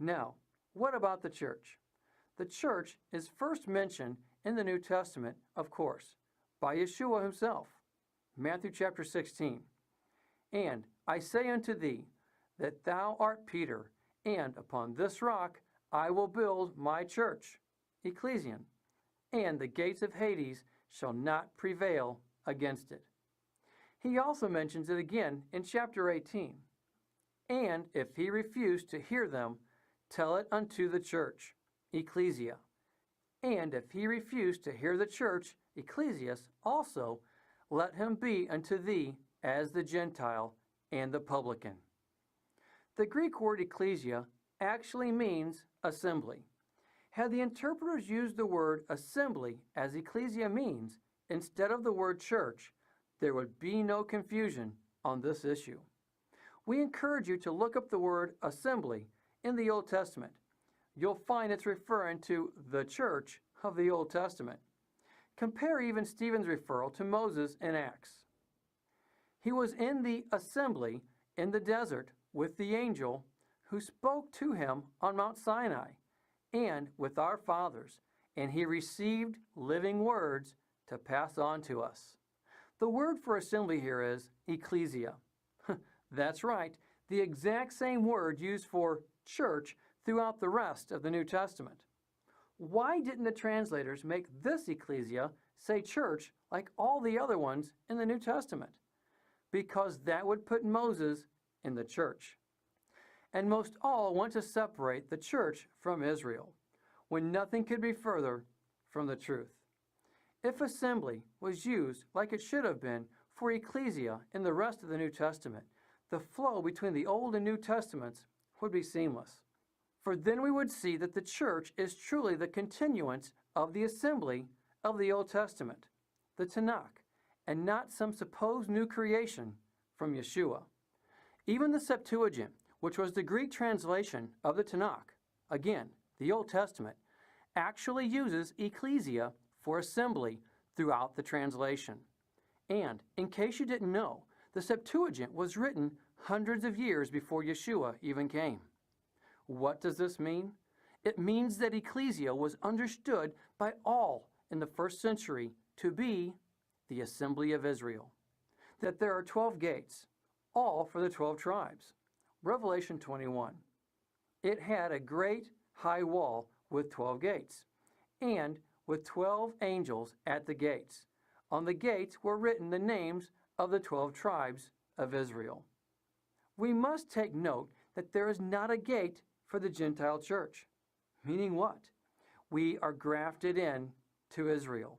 Now, what about the church? The church is first mentioned in the New Testament, of course, by Yeshua himself. Matthew chapter 16. And I say unto thee, that thou art Peter, and upon this rock I will build my church, ekklesia, and the gates of Hades shall not prevail against it. He also mentions it again in chapter 18. And if he refuse to hear them, tell it unto the church, ekklesia. And if he refuse to hear the church, ekklesias, also, let him be unto thee as the Gentile and the publican. The Greek word ekklesia actually means assembly. Had the interpreters used the word assembly as ekklesia means instead of the word church, there would be no confusion on this issue. We encourage you to look up the word assembly in the Old Testament. You'll find it's referring to the church of the Old Testament. Compare even Stephen's referral to Moses in Acts. He was in the assembly in the desert with the angel who spoke to him on Mount Sinai and with our fathers, and he received living words to pass on to us. The word for assembly here is ekklesia. That's right, the exact same word used for church throughout the rest of the New Testament. Why didn't the translators make this ekklesia say church like all the other ones in the New Testament? Because that would put Moses in the church. And most all want to separate the church from Israel, when nothing could be further from the truth. If assembly was used like it should have been for ekklesia in the rest of the New Testament, the flow between the Old and New Testaments would be seamless. For then we would see that the church is truly the continuance of the assembly of the Old Testament, the Tanakh, and not some supposed new creation from Yeshua. Even the Septuagint, which was the Greek translation of the Tanakh, again, the Old Testament, actually uses ekklesia for assembly throughout the translation. And, in case you didn't know, the Septuagint was written hundreds of years before Yeshua even came. What does this mean? It means that ekklesia was understood by all in the first century to be the assembly of Israel. That there are 12 gates, all for the 12 tribes. Revelation 21. It had a great high wall with 12 gates, and with 12 angels at the gates. On the gates were written the names of the 12 tribes of Israel. We must take note that there is not a gate for the Gentile church. Meaning what? We are grafted in to Israel.